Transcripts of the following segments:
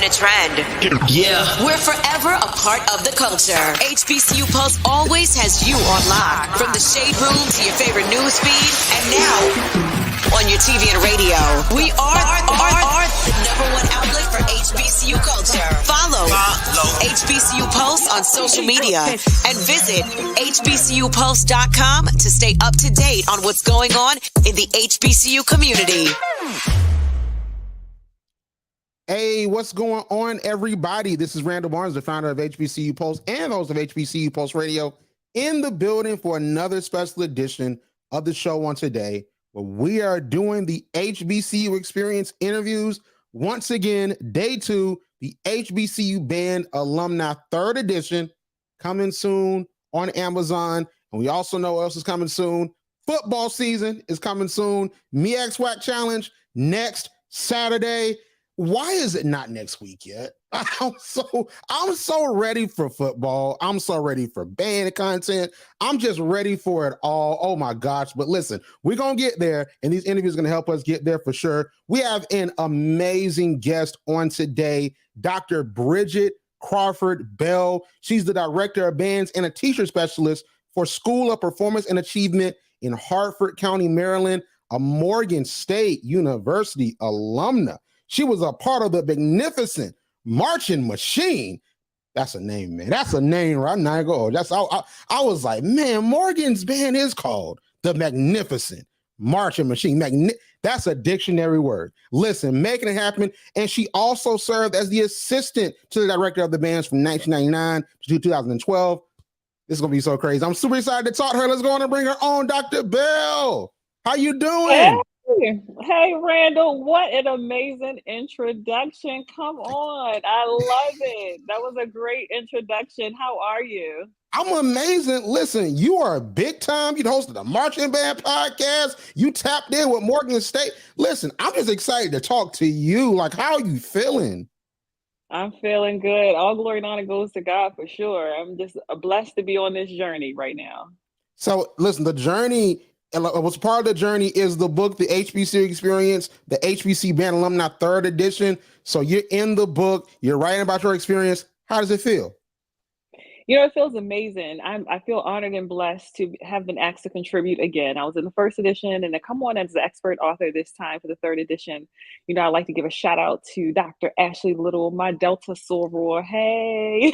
been a trend. Yeah. We're forever a part of the culture. HBCU Pulse always has you on lock. From the shade room to your favorite news feed, and now on your TV and radio. We are the #1 outlet for HBCU culture. Follow HBCU Pulse on social media and visit hbcupulse.com to stay up to date on what's going on in the HBCU community. Hey, what's going on, everybody? This is Randall Barnes, the founder of HBCU Pulse and host of HBCU Pulse Radio, in the building for another special edition of the show on today, where we are doing the HBCU Experience interviews. Once again, day 2, the HBCU Band Alumna 3rd edition, coming soon on Amazon. And we also know what else is coming soon. Football season is coming soon. MEAC Challenge next Saturday. Why is it not next week yet? I'm so ready for football. I'm so ready for band content. I'm just ready for it all. Oh my gosh. But listen, we're going to get there, and these interviews are going to help us get there for sure. We have an amazing guest on today, Dr. Bridgette Crawford Bell. She's the director of bands and a teacher specialist for School of Performance and Achievement in Hartford County, Maryland, a Morgan State University alumna. She was a part of the magnificent Marching Machine. That's a name, man. That's a name, right? I was like, man, Morgan's band is called the Magnificent Marching Machine. That's a dictionary word. Listen, making it happen. And she also served as the assistant to the director of the bands from 1999 to 2012. This is going to be so crazy. I'm super excited to talk to her. Let's go on and bring her on, Dr. Bell. How you doing? Hey, Randall, what an amazing introduction. Come on. I love it. That was a great introduction. How are you? I'm amazing. Listen, you are big time. You hosted a marching band podcast. You tapped in with Morgan State. Listen, I'm just excited to talk to you. Like, how are you feeling? I'm feeling good. All glory and honor goes to God for sure. I'm just blessed to be on this journey right now. So listen, the journey, what's part of the journey is the book, The HBCU Experience, the HBC Band Alumni 3rd edition. So you're in the book, you're writing about your experience. How does it feel? You know, it feels amazing. I feel honored and blessed to have been asked to contribute again. I was in the 1st edition, and to come on as the expert author this time for the 3rd edition. You know, I'd like to give a shout out to Dr. Ashley Little, my Delta soror. Hey.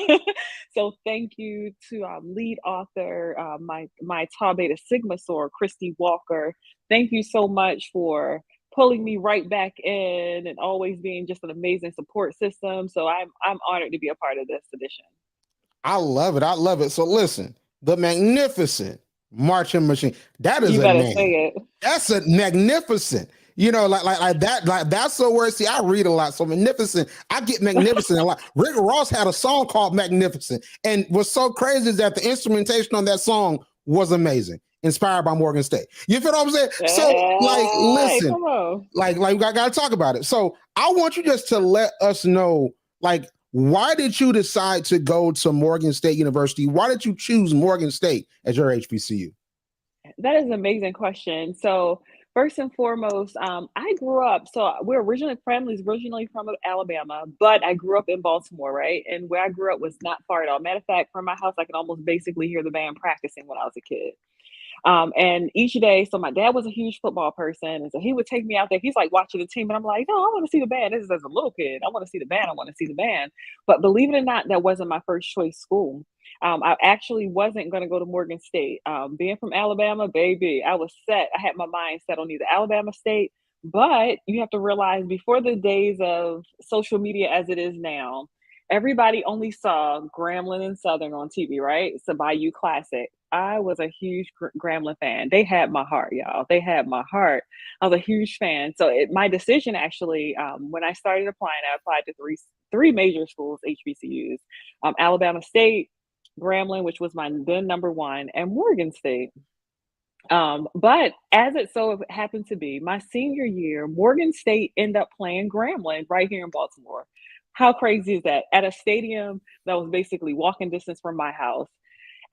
So thank you to lead author, my Tau Beta Sigma soror, Christy Walker. Thank you so much for pulling me right back in and always being just an amazing support system. So I'm honored to be a part of this edition. I love it. I love it. So listen, the Magnificent Marching Machine. That is you a name. Say it. That's a magnificent. You know, like that. Like that's a word. See, I read a lot. So magnificent. I get magnificent a lot. Rick Ross had a song called Magnificent, and what's so crazy is that the instrumentation on that song was amazing, inspired by Morgan State. You feel what I'm saying? So, like, listen, like we got to talk about it. So, I want you just to let us know, like, why did you decide to go to Morgan State University? Why did you choose Morgan State as your HBCU? That is an amazing question. So first and foremost, I grew up, so family's originally from Alabama, but I grew up in Baltimore, right? And where I grew up was not far at all. Matter of fact, from my house, I could almost basically hear the band practicing when I was a kid. And each day, so my dad was a huge football person, and so he would take me out there. He's like watching the team, and I'm like, no, I want to see the band. This is as a little kid. I want to see the band. I want to see the band. But believe it or not, that wasn't my first choice school. I actually wasn't going to go to Morgan State. Being from Alabama, baby, I was set. I had my mind set on either Alabama State, but you have to realize before the days of social media as it is now, everybody only saw Grambling and Southern on TV, right? So Bayou Classic. I was a huge Grambling fan. They had my heart, y'all. They had my heart. I was a huge fan. So my decision actually, when I started applying, I applied to three major schools, HBCUs, Alabama State, Grambling, which was my then number 1, and Morgan State. But as it so happened to be, my senior year, Morgan State ended up playing Grambling right here in Baltimore. How crazy is that? At a stadium that was basically walking distance from my house.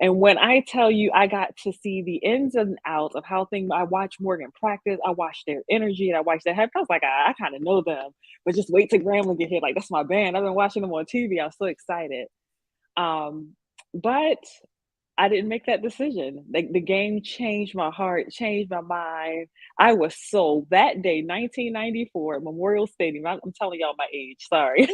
And when I tell you I got to see the ins and outs of how things, I watched Morgan practice, I watched their energy, and I watched their happen. I was like, I kind of know them, but just wait till Grambling get here. Like, that's my band. I've been watching them on TV. I was so excited. But I didn't make that decision. Like, the game changed my heart, changed my mind. I was sold that day, 1994, Memorial Stadium. I'm telling y'all my age. Sorry,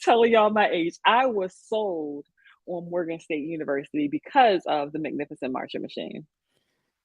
telling y'all my age. I was sold on Morgan State University because of the Magnificent Marching Machine.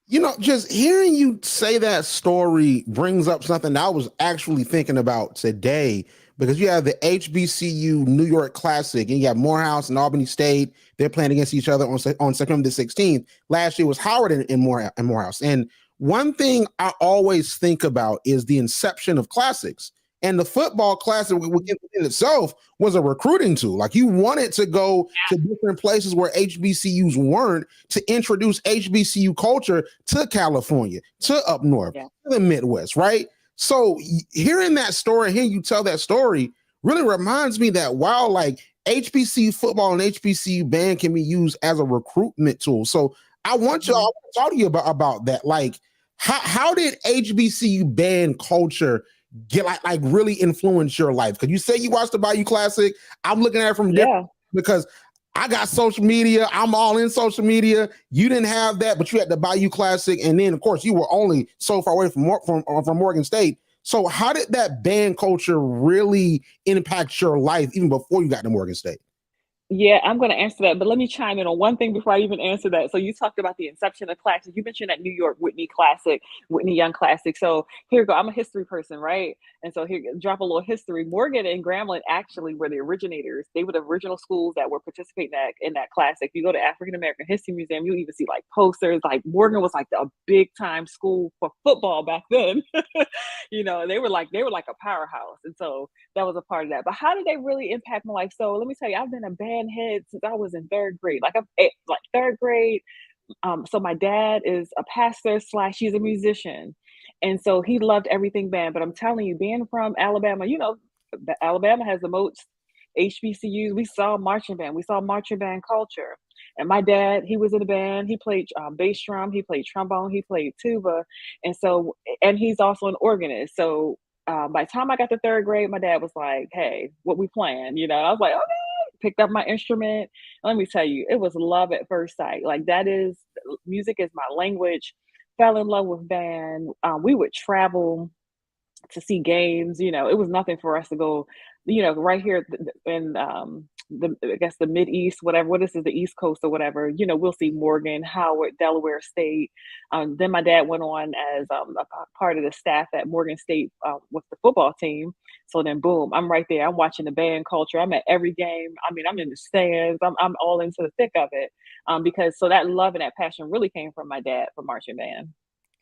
You know, just hearing you say that story brings up something that I was actually thinking about today, because you have the HBCU New York Classic and you have Morehouse and Albany State. They're playing against each other on September the 16th. Last year was Howard in Morehouse. And one thing I always think about is the inception of classics. And the football classic in itself was a recruiting tool. Like, you wanted to go to different places where HBCUs weren't to introduce HBCU culture to California, to up north, to the Midwest, right? So hearing that story, hearing you tell that story really reminds me that while like HBCU football and HBCU band can be used as a recruitment tool. So I want to talk to you about that. Like, how did HBCU band culture get like really influence your life? Because you say you watched the Bayou Classic. I'm looking at it from different, because I got social media. I'm all in social media. You didn't have that, but you had the Bayou Classic, and then of course you were only so far away from Morgan State. So how did that band culture really impact your life even before you got to Morgan State? Yeah, I'm going to answer that, but let me chime in on one thing before I even answer that. So you talked about the inception of classics. You mentioned that New York Whitney Classic, Whitney Young Classic. So here we go. I'm a history person, right? And so here, drop a little history. Morgan and Grambling actually were the originators. They were the original schools that were participating in that classic. If you go to African American History Museum, you'll even see like posters. Like, Morgan was like a big time school for football back then. You know, they were like a powerhouse, and so that was a part of that. But how did they really impact my life? So let me tell you, I've been a band head since I was in third grade. Like, like third grade. So my dad is a pastor / he's a musician, and so he loved everything band. But I'm telling you, being from Alabama, you know, Alabama has the most HBCUs. We saw marching band. We saw marching band culture. And my dad, he was in the band. He played bass drum. He played trombone. He played tuba, and he's also an organist. So by the time I got to third grade, my dad was like, "Hey, what we playing?" You know, I was like, "Okay." Picked up my instrument. Let me tell you, it was love at first sight. Like, music is my language. Fell in love with band. We would travel to see games. You know, it was nothing for us to go, you know, right here in I guess the Mid East, whatever. What is it, the East Coast or whatever? You know, we'll see Morgan, Howard, Delaware State. Then my dad went on as a part of the staff at Morgan State with the football team. So then, boom, I'm right there. I'm watching the band culture. I'm at every game. I mean, I'm in the stands. I'm all into the thick of it, because so that love and that passion really came from my dad for marching band.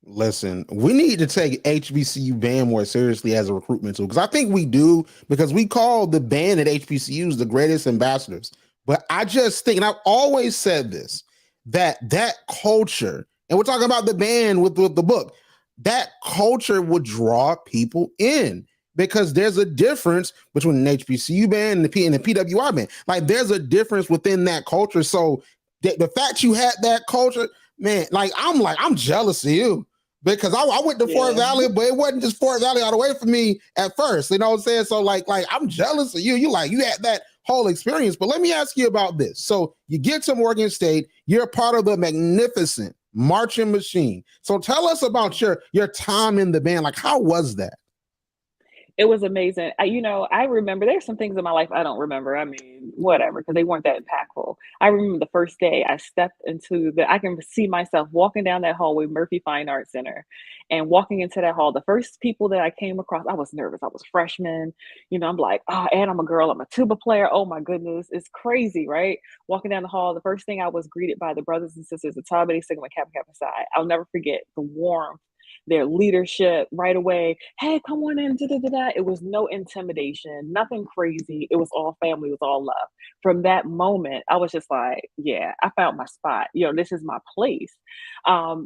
Listen, we need to take HBCU band more seriously as a recruitment tool, because I think we do, because we call the band at HBCUs the greatest ambassadors. But I just think, and I've always said this, that culture, and we're talking about the band with the book, that culture would draw people in, because there's a difference between an HBCU band and the PWI band. Like, there's a difference within that culture. So the fact you had that culture, man, I'm jealous of you. Because I went to Fort Valley, but it wasn't just Fort Valley all the way from me at first. You know what I'm saying? So like I'm jealous of you. You had that whole experience. But let me ask you about this. So you get to Morgan State, you're a part of the Magnificent Marching Machine. So tell us about your time in the band. Like, how was that? It was amazing. I remember there's some things in my life I don't remember. I mean, whatever, because they weren't that impactful. I remember the first day I stepped I can see myself walking down that hallway, Murphy Fine Arts Center, and walking into that hall. The first people that I came across, I was nervous. I was freshman. You know, I'm like, oh, and I'm a girl. I'm a tuba player. Oh my goodness. It's crazy, right? Walking down the hall, the first thing I was greeted by the brothers and sisters of Tau Sigma Kappa Kappa Psi. I'll never forget the warmth their leadership right away. Hey, come on in. Da, da, da, da. It was no intimidation, nothing crazy. It was all family, it was all love. From that moment, I was just like, yeah, I found my spot. This is my place.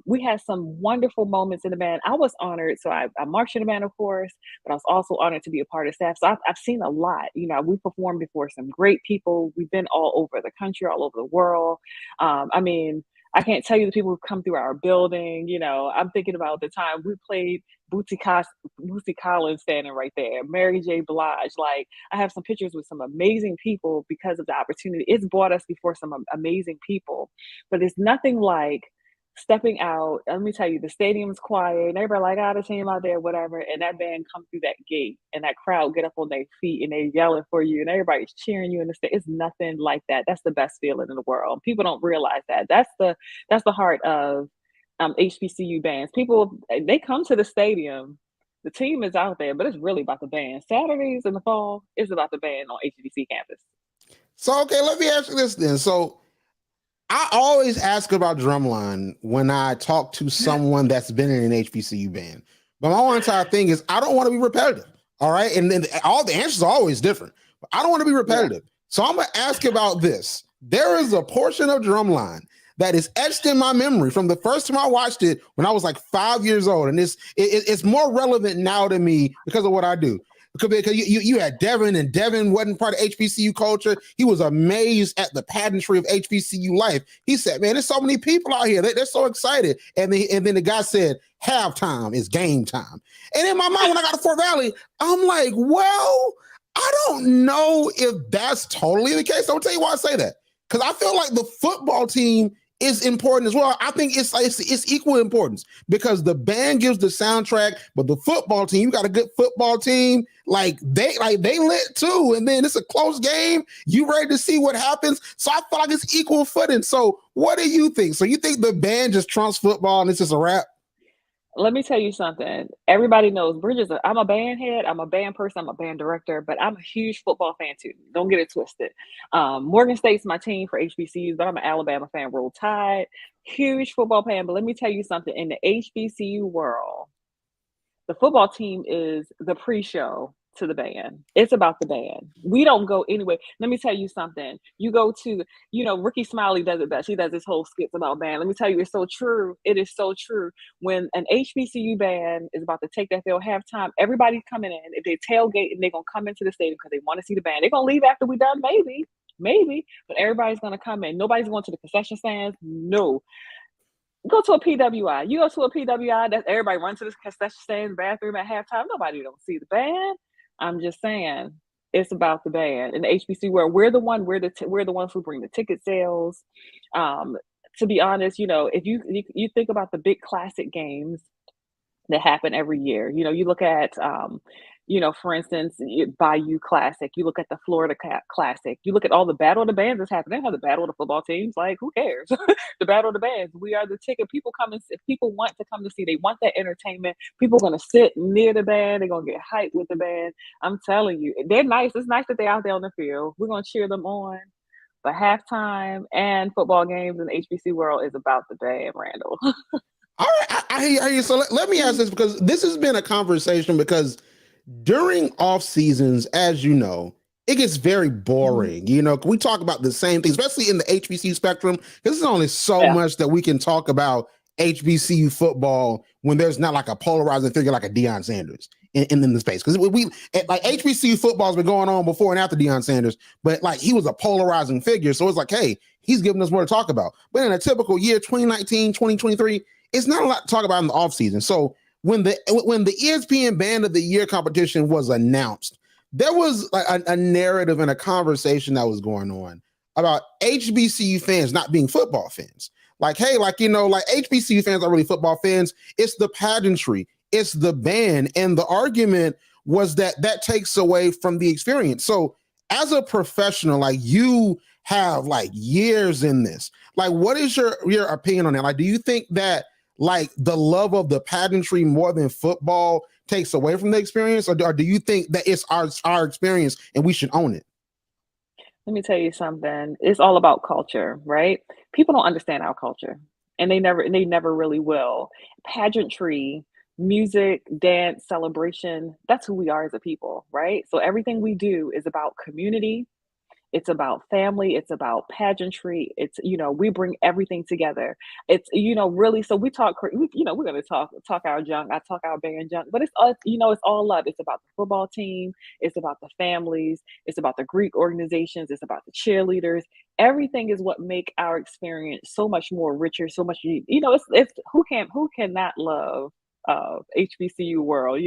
We had some wonderful moments in the band. I was honored. So I marched in the band, of course, but I was also honored to be a part of staff. So I've seen a lot. We performed before some great people. We've been all over the country, all over the world. I mean, I can't tell you the people who come through our building. I'm thinking about the time we played Bootsy Collins standing right there, Mary J. Blige. Like, I have some pictures with some amazing people because of the opportunity. It's brought us before some amazing people, but it's nothing like stepping out. Let me tell you, the stadium's quiet and everybody like, the team out there, whatever. And that band come through that gate and that crowd get up on their feet and they're yelling for you and everybody's cheering you in the state. It's nothing like that. That's the best feeling in the world. People don't realize that. That's the heart of HBCU bands. People, they come to the stadium. The team is out there, but it's really about the band. Saturdays in the fall is about the band on HBC campus. So, okay, let me ask you this then. So I always ask about drumline when I talk to someone that's been in an HBCU band. But my whole entire thing is I don't want to be repetitive. All right. And then all the answers are always different. But I don't want to be repetitive. Yeah. So I'm going to ask about this. There is a portion of drumline that is etched in my memory from the first time I watched it when I was like 5 years old. And it's more relevant now to me because of what I do. Because you had Devin, and Devin wasn't part of HBCU culture. He was amazed at the pageantry of HBCU life. He said, man, there's so many people out here. They're so excited. And then the guy said, halftime is game time. And in my mind, when I got to Fort Valley, I'm like, well, I don't know if that's totally the case. I'll tell you why I say that. Because I feel like the football team is important as well. I think it's equal importance because the band gives the soundtrack, but the football team, you got a good football team, they lit too. And then it's a close game. You ready to see what happens? So I feel like it's equal footing. So what do you think? So you think the band just trumps football and it's just a wrap? Let me tell you something. Everybody knows Bridgette. I'm a band head. I'm a band person. I'm a band director, but I'm a huge football fan too. Don't get it twisted. Morgan State's my team for HBCUs, but I'm an Alabama fan. Roll Tide. Huge football fan. But let me tell you something. In the HBCU world, the football team is the pre-show to the band. It's about the band. We don't go anyway. Let me tell you something. You go to, Ricky Smiley does it best. He does this whole skits about band. Let me tell you, it's so true. It is so true. When an HBCU band is about to take that field halftime, everybody's coming in. If they tailgate and they're going to come into the stadium because they want to see the band. They're going to leave after we're done, maybe, but everybody's going to come in. Nobody's going to the concession stands. No. Go to a PWI. You go to a PWI, that's everybody runs to the concession stand, bathroom at halftime. Nobody don't see the band. I'm just saying, it's about the band. In the HBC world, we're the ones who bring the ticket sales. To be honest, if you think about the big classic games that happen every year, you look at, for instance, Bayou Classic. You look at the Florida Classic. You look at all the Battle of the Bands that's happening. They have the Battle of the football teams. Like, who cares? The Battle of the Bands. We are the ticket. People come and if people want to come to see. They want that entertainment. People are going to sit near the band. They're going to get hyped with the band. I'm telling you, they're nice. It's nice that they're out there on the field. We're going to cheer them on. But halftime and football games in the HBC world is about the band, Randall. All right, I hear you. So let me ask this because this has been a conversation because during off seasons, as you know, it gets very boring. We talk about the same thing, especially in the HBCU spectrum, because there's only so much that we can talk about HBCU football when there's not like a polarizing figure like a Deion Sanders in the space. Because we like HBCU football's been going on before and after Deion Sanders, but like he was a polarizing figure. So it's like, hey, he's giving us more to talk about. But in a typical year, 2019, 2023, it's not a lot to talk about in the offseason. So when the ESPN Band of the Year competition was announced, there was a narrative and a conversation that was going on about HBCU fans not being football fans. Like, hey, HBCU fans are really football fans. It's the pageantry. It's the band. And the argument was that takes away from the experience. So as a professional, you have years in this. What is your opinion on that? Do you think that the love of the pageantry more than football takes away from the experience, or do you think that it's our experience and we should own it? Let me tell you something. It's all about culture, right? People don't understand our culture. and they never really will. Pageantry, music, dance, celebration, that's who we are as a people, right? So everything we do is about community, it's about family, it's about pageantry, we bring everything together. It's, really, so we talk, we're gonna talk our junk, I talk our band junk, but it's all love. It's about the football team, it's about the families, it's about the Greek organizations, it's about the cheerleaders. Everything is what make our experience so much more richer, so much, it's who cannot love HBCU world,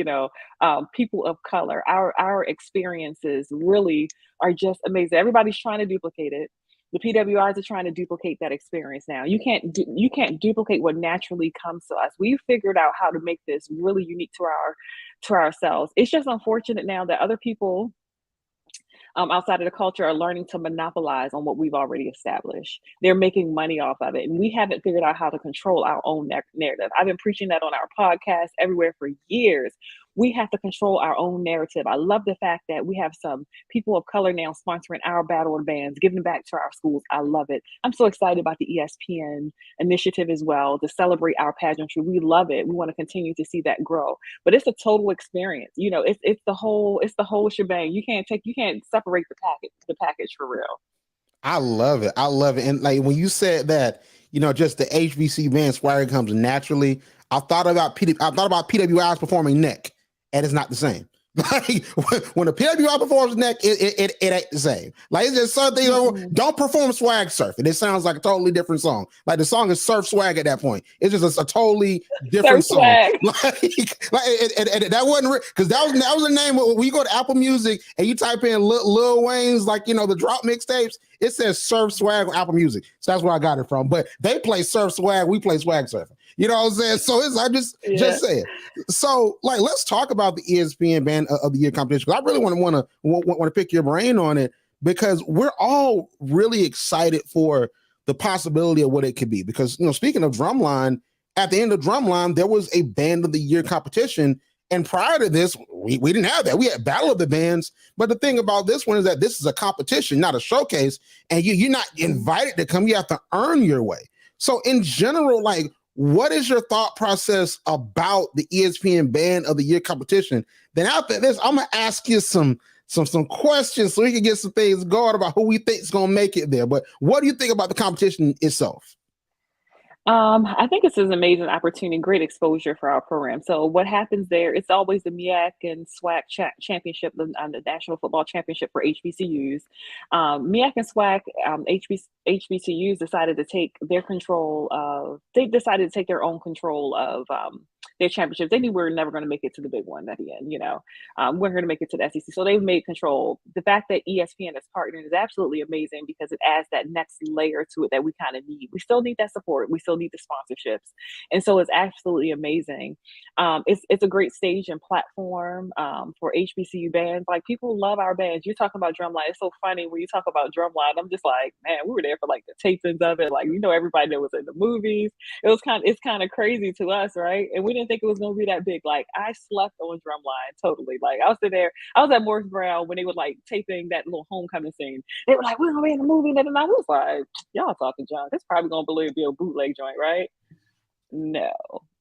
people of color. Our experiences really are just amazing. Everybody's trying to duplicate it. The PWIs are trying to duplicate that experience now. You can't duplicate what naturally comes to us. We've figured out how to make this really unique to ourselves. It's just unfortunate now that other people outside of the culture are learning to monopolize on what we've already established. They're making money off of it, and we haven't figured out how to control our own narrative. I've been preaching that on our podcast everywhere for years. We have to control our own narrative. I love the fact that we have some people of color now sponsoring our battle of bands, giving back to our schools. I love it. I'm so excited about the ESPN initiative as well to celebrate our pageantry. We love it. We want to continue to see that grow. But it's a total experience. It's the whole shebang. You can't separate the package for real. I love it. I love it. And like when you said that, just the HBC band swagger comes naturally. I thought about PWIs performing neck, and it's not the same. Like when the PWI performs neck, it ain't the same. Like it's just something. Don't perform swag surf, and it sounds like a totally different song. Like the song is surf swag at that point. It's just a totally different Surf song. swag. And that wasn't because that was the name. When you go to Apple Music and you type in Lil Wayne's, the drop mixtapes, it says surf swag on Apple Music. So that's where I got it from. But they play surf swag, we play swag surfing. You know what I'm saying? So I'm just saying. So let's talk about the ESPN Band of the Year competition. I really want to pick your brain on it because we're all really excited for the possibility of what it could be. Because speaking of Drumline, at the end of Drumline, there was a Band of the Year competition. And prior to this, we didn't have that. We had Battle of the Bands. But the thing about this one is that this is a competition, not a showcase. And you're not invited to come. You have to earn your way. So in general, what is your thought process about the ESPN Band of the Year competition? Then after this, I'm gonna ask you some questions so we can get some things going about who we think is gonna make it there. But what do you think about the competition itself? I think it's an amazing opportunity, great exposure for our program. So what happens there? It's always the MEAC and SWAC championship, the National Football Championship for HBCUs. MEAC and SWAC HBCUs decided to take their control of. They decided to take their own control of their championships. They knew we were never going to make it to the big one at the end. We're going to make it to the SEC. So they've made control. The fact that ESPN is partnering is absolutely amazing because it adds that next layer to it that we kind of need. We still need that support. We still need the sponsorships. And so it's absolutely amazing. It's a great stage and platform for HBCU bands. Like people love our bands. You're talking about Drumline. It's so funny when you talk about Drumline. I'm just like, man, we were there for the tapings of it. Everybody that was in the movies. It's kind of crazy to us, right? And we didn't think it was going to be that big. I slept on Drumline totally. I was there. I was at Morris Brown when they were taping that little homecoming scene. They were like, we're going to be in the movie. And I was like, y'all talking junk. It's probably going to be a bootleg joint, right? No,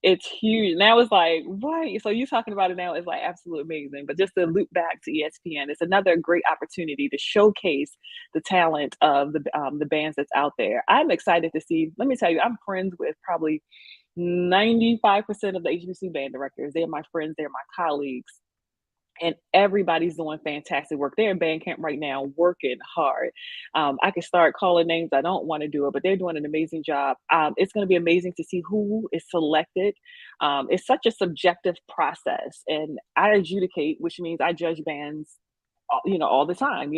it's huge. Now it's what? So you talking about it now is absolutely amazing. But just to loop back to ESPN, it's another great opportunity to showcase the talent of the bands that's out there. I'm excited to see. Let me tell you, I'm friends with probably 95% of the HBC band directors. They're my friends. They're my colleagues. And everybody's doing fantastic work. They're in band camp right now, working hard. I can start calling names. I don't want to do it, but they're doing an amazing job. It's going to be amazing to see who is selected. It's such a subjective process, and I adjudicate, which means I judge bands all the time.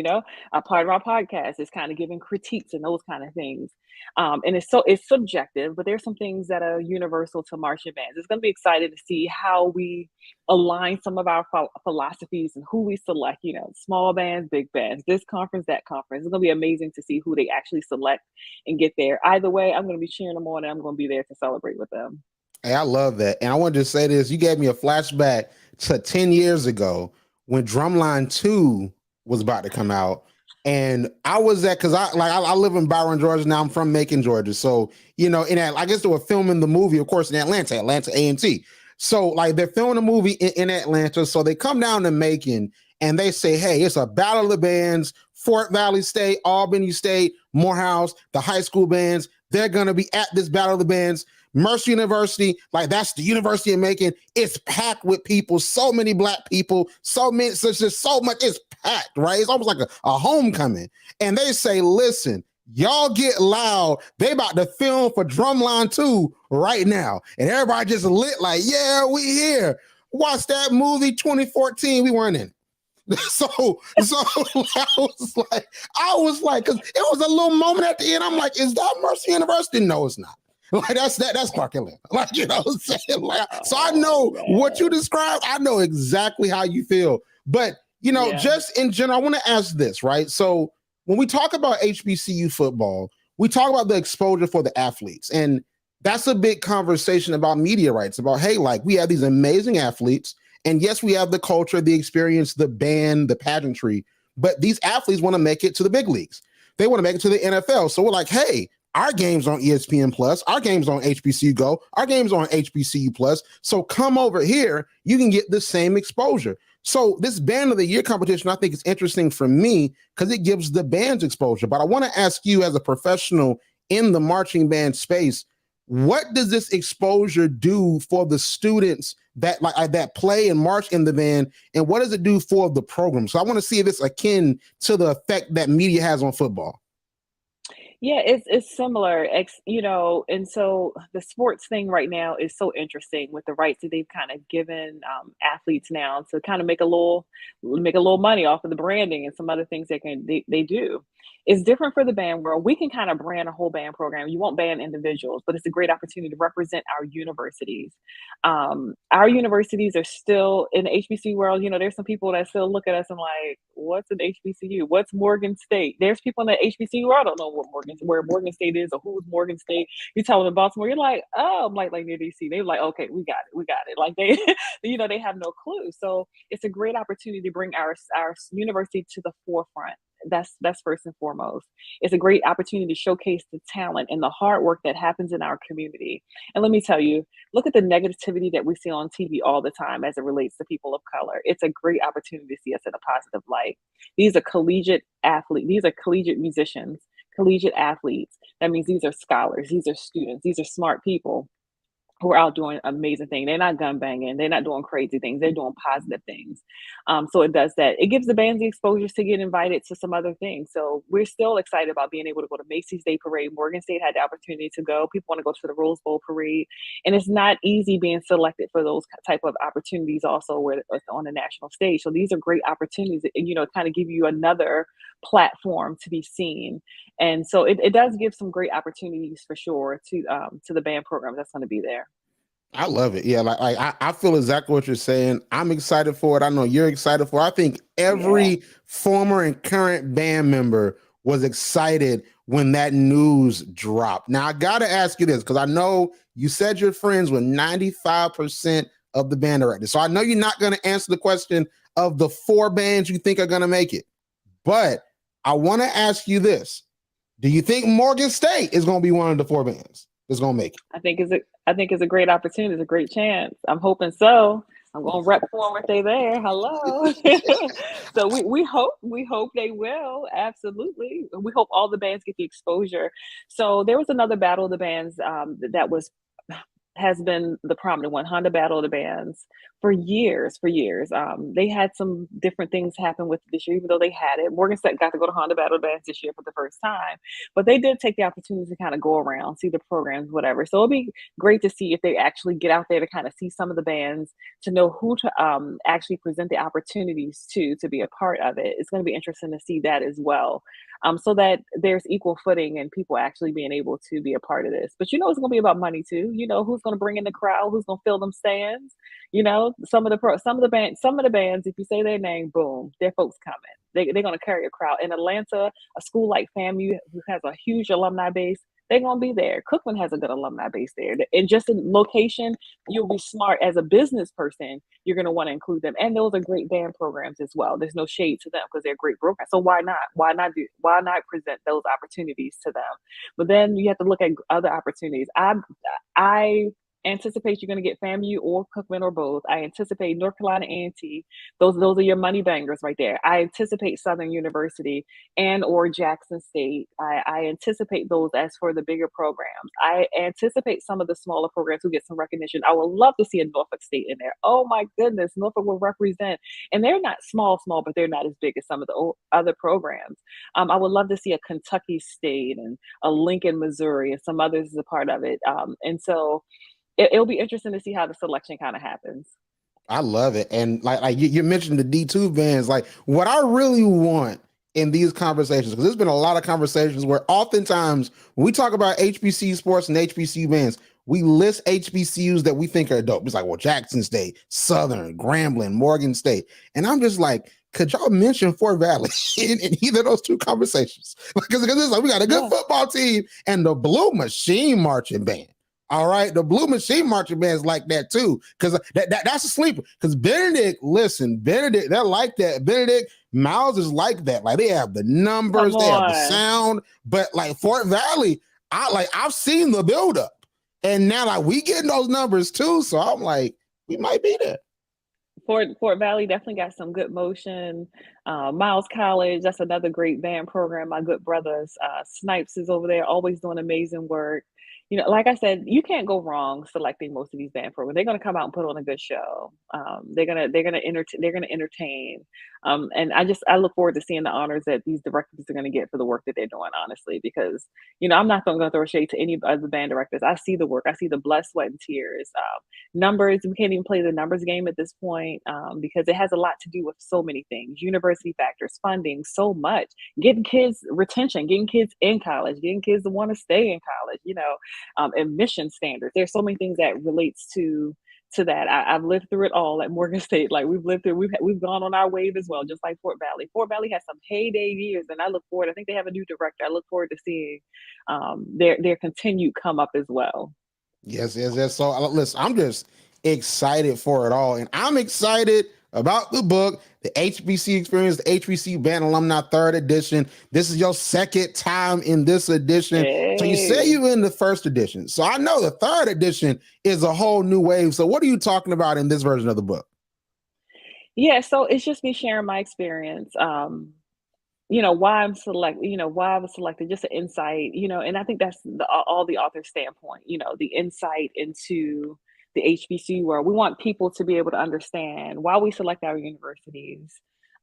A part of our podcast is kind of giving critiques and those kind of things. And it's subjective, but there's some things that are universal to marching bands. It's going to be exciting to see how we align some of our philosophies and who we select, small bands, big bands, this conference, that conference. It's going to be amazing to see who they actually select and get there. Either way, I'm going to be cheering them on and I'm going to be there to celebrate with them. Hey, I love that. And I wanted to say this. You gave me a flashback to 10 years ago when Drumline 2 was about to come out. And I was at, because I live in Byron, Georgia now. I'm from Macon, Georgia. So, you know, I guess they were filming the movie, of course, in Atlanta A&T. So like they're filming a movie in Atlanta. So they come down to Macon and they say, hey, it's a battle of the bands, Fort Valley State, Albany State, Morehouse, the high school bands. They're going to be at this battle of the bands. Mercer University, like that's the University of Macon. It's packed with people, so many Black people, so just so much. It's packed, right? It's almost like a homecoming. And they say, listen, y'all get loud. They about to film for Drumline 2 right now. And everybody just lit like, yeah, we here. Watch that movie 2014. We weren't in. So I was like, because it was a little moment at the end. I'm like, is that Mercer University? No, it's not. Like that's Clark Atlanta. Like, you know what I'm saying? Like, so I know what you described. I know exactly how you feel. But you know, just in general, I want to ask this, right? So when we talk about HBCU football, we talk about the exposure for the athletes. And that's a big conversation about media rights, about, hey, like we have these amazing athletes. And yes, we have the culture, the experience, the band, the pageantry, but these athletes want to make it to the big leagues. They want to make it to the NFL. So we're like, hey, our game's on ESPN Plus, our game's on HBCU Go, our game's on HBCU Plus. So come over here, you can get the same exposure. So this Band of the Year competition, I think is interesting for me because it gives the bands exposure. But I want to ask you, as a professional in the marching band space, what does this exposure do for the students that that play and march in the band, and what does it do for the program? So I want to see if it's akin to the effect that media has on football. Yeah, it's similar. You know, and so the sports thing right now is so interesting with the rights that they've kind of given athletes now to kind of make a little money off of the branding and some other things they do. It's different for the band world. We can kind of brand a whole band program. You won't ban individuals, but it's a great opportunity to represent our universities. Our universities are still in the HBCU world. You know, there's some people that still look at us and like, what's an HBCU? What's Morgan State? There's people in the HBCU world don't know where Morgan State is or who's Morgan State. You tell them in Baltimore, you're like, oh, I'm like near DC. They're like, okay, we got it. Like they, you know, they have no clue. So it's a great opportunity to bring our university to the forefront. That's first and foremost. It's a great opportunity to showcase the talent and the hard work that happens in our community. And let me tell you, look at the negativity that we see on TV all the time as it relates to people of color. It's a great opportunity to see us in a positive light. These are collegiate athletes. These are collegiate musicians, collegiate athletes. That means these are scholars. These are students. These are smart people who are out doing amazing things. They're not gun banging. They're not doing crazy things. They're doing positive things. So it does that. It gives the bands the exposures to get invited to some other things. So we're still excited about being able to go to Macy's Day Parade. Morgan State had the opportunity to go. People want to go to the Rose Bowl Parade. And it's not easy being selected for those type of opportunities also where it's on the national stage. So these are great opportunities, you know, kind of give you another platform to be seen. And so it does give some great opportunities for sure to the band program that's going to be there. I love it. Yeah, I feel exactly what you're saying. I'm excited for it. I know you're excited for it. I think every former and current band member was excited when that news dropped. Now, I got to ask you this, because I know you said you're friends with 95% of the band directors. So I know you're not going to answer the question of the 4 bands you think are going to make it. But I want to ask you this. Do you think Morgan State is going to be one of the 4 bands that's going to make it? I think it's a great opportunity. It's a great chance. I'm hoping so. I'm going to rep for them if they there. Hello. So we hope they will. Absolutely. We hope all the bands get the exposure. So there was another battle of the bands that has been the prominent one, Honda Battle of the Bands, for years. They had some different things happen with it this year, even though they had it. Morgan State got to go to Honda Battle of the Bands this year for the first time, but they did take the opportunity to kind of go around, see the programs, whatever. So it'll be great to see if they actually get out there to kind of see some of the bands, to know who to actually present the opportunities to be a part of it. It's going to be interesting to see that as well. So that there's equal footing and people actually being able to be a part of this. But you know, it's going to be about money too. You know, who's going to bring in the crowd? Who's going to fill them stands? You know, some of the bands, if you say their name, boom, their folks coming. They're going to carry a crowd. In Atlanta, a school like FAMU, who has a huge alumni base, they're gonna be there. Cookman has a good alumni base there. And just in location, you'll be smart as a business person, you're gonna want to include them. And those are great band programs as well. There's no shade to them because they're great programs. So why not? Why not present those opportunities to them? But then you have to look at other opportunities. I anticipate you're going to get FAMU or Cookman or both. I anticipate North Carolina A&T. Those are your money bangers right there. I anticipate Southern University and or Jackson State. I anticipate those as for the bigger programs. I anticipate some of the smaller programs who get some recognition. I would love to see a Norfolk State in there. Oh my goodness, Norfolk will represent. And they're not small, but they're not as big as some of the other programs. I would love to see a Kentucky State and a Lincoln, Missouri, and some others as a part of it. And so it'll be interesting to see how the selection kind of happens. I love it. And like you mentioned the D2 bands, like what I really want in these conversations, because there's been a lot of conversations where oftentimes when we talk about HBCU sports and HBCU bands, we list HBCUs that we think are dope. It's like, well, Jackson State, Southern, Grambling, Morgan State. And I'm just like, could y'all mention Fort Valley in either of those two conversations? Because it's like we got a good football team and the Blue Machine Marching Band. All right, the Blue Machine Marching Band is like that too, because that's a sleeper. Because Benedict, they're like that. Benedict, Miles is like that. Like they have the numbers, they have the sound. But like Fort Valley, I've seen the buildup, and now like we getting those numbers too. So I'm like, we might be there. Fort Valley definitely got some good motion. Miles College, that's another great band program. My good brothers, Snipes is over there, always doing amazing work. You know, like I said, you can't go wrong selecting most of these band programs. They're going to come out and put on a good show. They're gonna entertain. And I look forward to seeing the honors that these directors are going to get for the work that they're doing. Honestly, because I'm not going to throw shade to any of the band directors. I see the work. I see the blood, sweat, and tears. Numbers. We can't even play the numbers game at this point because it has a lot to do with so many things: university factors, funding, so much, getting kids retention, getting kids in college, getting kids to want to stay in college. Admission standards. There's so many things that relates to that. I've lived through it all at Morgan State. Like we've gone on our wave as well, just like Fort Valley. Fort Valley has some heyday years, and I look forward. I think they have a new director. I look forward to seeing their continued come up as well. Yes. So listen, I'm just excited for it all, and I'm excited about the book, The HBC Experience, the HBC Band Alumni 3rd edition. This is your second time in this edition. Hey. So you say you in the first edition. So I know the 3rd edition is a whole new wave. So what are you talking about in this version of the book? Yeah, so it's just me sharing my experience. Why I'm why I was selected, just an insight, and I think that's all the author's standpoint, the insight into the HBCU world. We want people to be able to understand why we select our universities,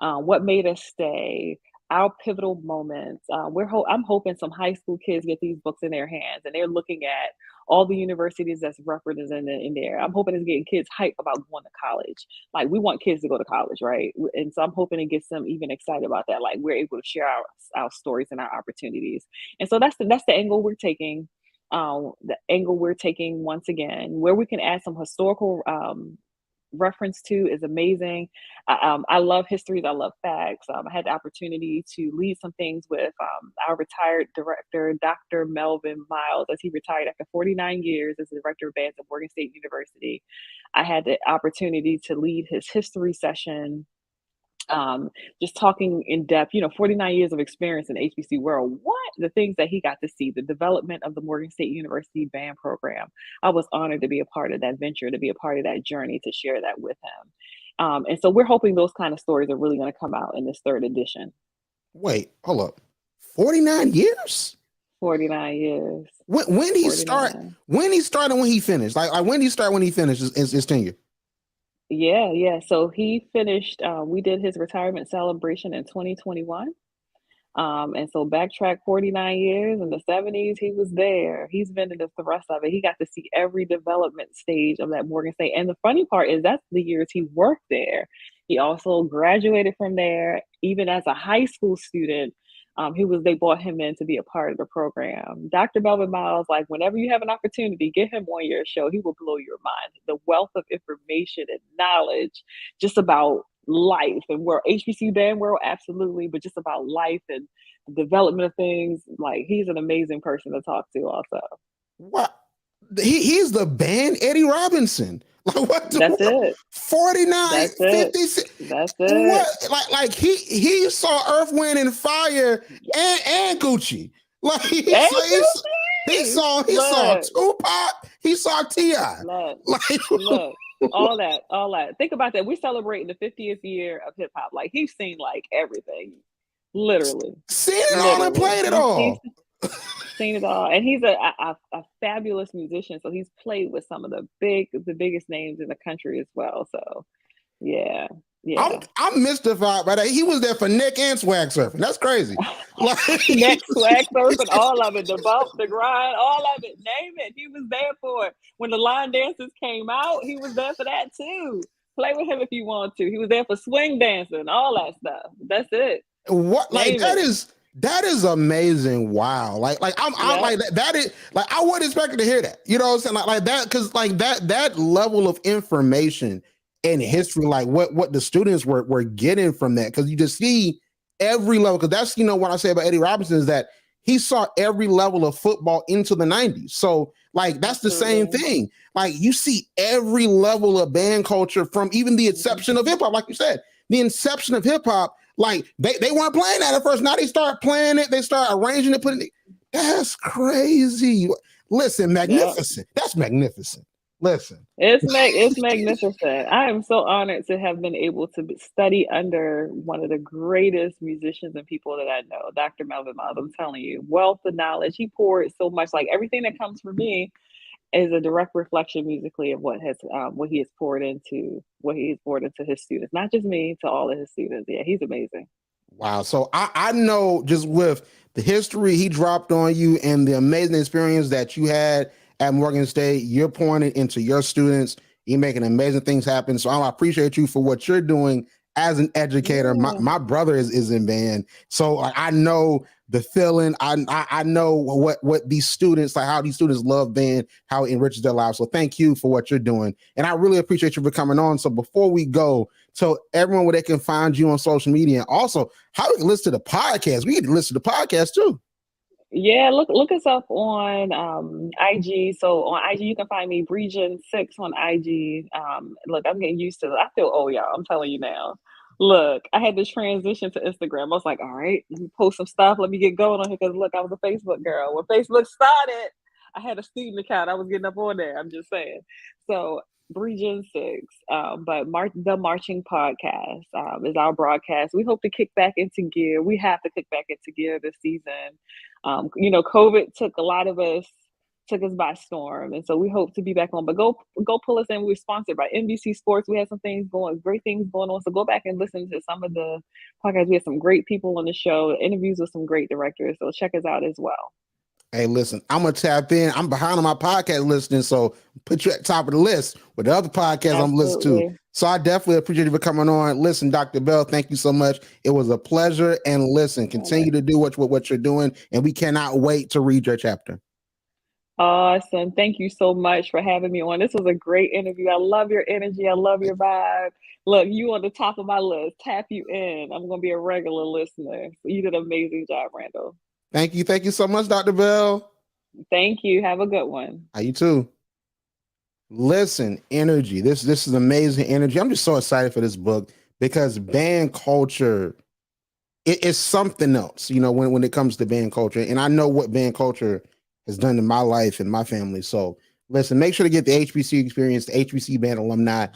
what made us stay, our pivotal moments. I'm hoping some high school kids get these books in their hands and they're looking at all the universities that's represented in there. I'm hoping it's getting kids hyped about going to college. Like we want kids to go to college, right? And so I'm hoping it gets them even excited about that. Like we're able to share our stories and our opportunities. And so that's the angle we're taking. Once again, where we can add some historical reference to is amazing. I love histories. I love facts. I had the opportunity to lead some things with our retired director, Dr. Melvin Miles, as he retired after 49 years as the director of bands at Morgan State University. I had the opportunity to lead his history session, just talking in depth, 49 years of experience in the HBC world. The things that he got to see, the development of the Morgan State University band program. I was honored to be a part of that venture, to be a part of that journey, to share that with him. And so we're hoping those kind of stories are really going to come out in this 3rd edition. Wait, hold up. 49 years? 49 years. When he start? When he started? When he finished? Like when he start? When he finished his tenure? Yeah. So he finished. We did his retirement celebration in 2021. And so backtrack 49 years in the 70s, he was there. He's been in the thrust of it. He got to see every development stage of that Morgan State. And the funny part is that's the years he worked there. He also graduated from there, even as a high school student. They brought him in to be a part of the program. Dr. Melvin Miles, like whenever you have an opportunity, get him on your show. He will blow your mind. The wealth of information and knowledge just about life and world, HBCU band world, absolutely, but just about life and development of things. Like, he's an amazing person to talk to also. What? He's the band Eddie Robinson. Like, what? That's it. 49, That's it. 56. That's it. What? Like he saw Earth, Wind, and Fire and Gucci. Like he saw Tupac. He saw T.I. Look, all that. Think about that. We're celebrating the 50th year of hip hop. Like, he's seen like everything, literally. Seen it all and played it all. Seen it all, and he's a fabulous musician. So he's played with some of the biggest names in the country as well. So, yeah. I'm mystified by that. He was there for neck and swag surfing. That's crazy. Like, neck, swag surfing, all of it. The bump, the grind, all of it. Name it. He was there for it. When the line dances came out, he was there for that too. Play with him if you want to. He was there for swing dancing, all that stuff. That's it. What? Like, that is amazing. Wow. Like I'm like that is like, I wasn't expecting to hear that. You know what I'm saying? Like that, because like that level of information and history, like what the students were getting from that, because you just see every level. Because that's, what I say about Eddie Robinson is that he saw every level of football into the 90s. So like that's the same thing. Like, you see every level of band culture from even the inception of hip hop, like you said, the inception of hip hop. Like they weren't playing that at first. Now they start playing it. They start arranging it, putting it. That's crazy. Listen, magnificent. Yeah. That's magnificent. Listen, it's magnificent. I am so honored to have been able to study under one of the greatest musicians and people that I know, Dr. Melvin Miles. I'm telling you, wealth of knowledge. He poured so much. Like, everything that comes from me is a direct reflection musically of what he has poured into his students, not just me, to all of his students. Yeah, he's amazing. Wow. So I know, just with the history he dropped on you and the amazing experience that you had at Morgan State, you're pouring it into your students. You're making amazing things happen. So I appreciate you for what you're doing as an educator. Yeah. My brother is in band, so I know the feeling. I know what these students, like how these students love band, how it enriches their lives. So thank you for what you're doing, and I really appreciate you for coming on. So before we go, tell everyone where they can find you on social media, and also how we can listen to the podcast. We can listen to the podcast too. Yeah, look us up on IG. So on IG, you can find me Bridgette6 on IG. Look, I'm getting used to it. I feel old, y'all. I'm telling you now. Look, I had to transition to Instagram. I was like, all right, let me post some stuff. Let me get going on here, because look, I was a Facebook girl. When Facebook started, I had a student account. I was getting up on there. I'm just saying. So Bridgette6, but the Marching Podcast is our broadcast. We hope to kick back into gear. We have to kick back into gear this season. COVID took us by storm, and so we hope to be back on. But go pull us in. We're sponsored by NBC Sports. We have some great things going on. So go back and listen to some of the podcasts. We have some great people on the show, interviews with some great directors. So check us out as well. Hey, listen, I'm going to tap in. I'm behind on my podcast listening, so put you at the top of the list with the other podcasts I'm listening to. So I definitely appreciate you for coming on. Listen, Dr. Bell, thank you so much. It was a pleasure. And listen, continue to do what you're doing, and we cannot wait to read your chapter. Awesome. Thank you so much for having me on. This was a great interview. I love your energy. I love your vibe. Look, you on the top of my list. Tap you in. I'm going to be a regular listener. So you did an amazing job, Randall. Thank you. Thank you so much, Dr. Bell. Thank you. Have a good one. You too. Listen, energy. This is amazing energy. I'm just so excited for this book, because band culture, it is something else, when it comes to band culture. And I know what band culture has done in my life and my family. So listen, make sure to get the HBC experience, the HBC Band Alumni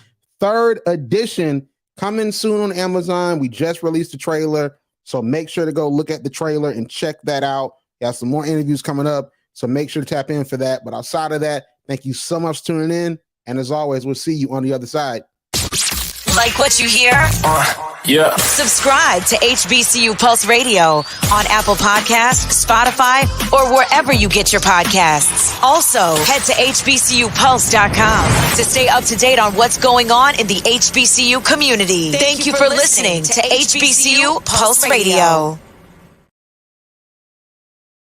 3rd edition, coming soon on Amazon. We just released the trailer. So make sure to go look at the trailer and check that out. Got some more interviews coming up, so make sure to tap in for that. But outside of that, thank you so much for tuning in. And as always, we'll see you on the other side. Like what you hear? Yeah. Subscribe to HBCU Pulse Radio on Apple Podcasts, Spotify, or wherever you get your podcasts. Also, head to hbcupulse.com to stay up to date on what's going on in the HBCU community. Thank you for listening to HBCU Pulse Radio.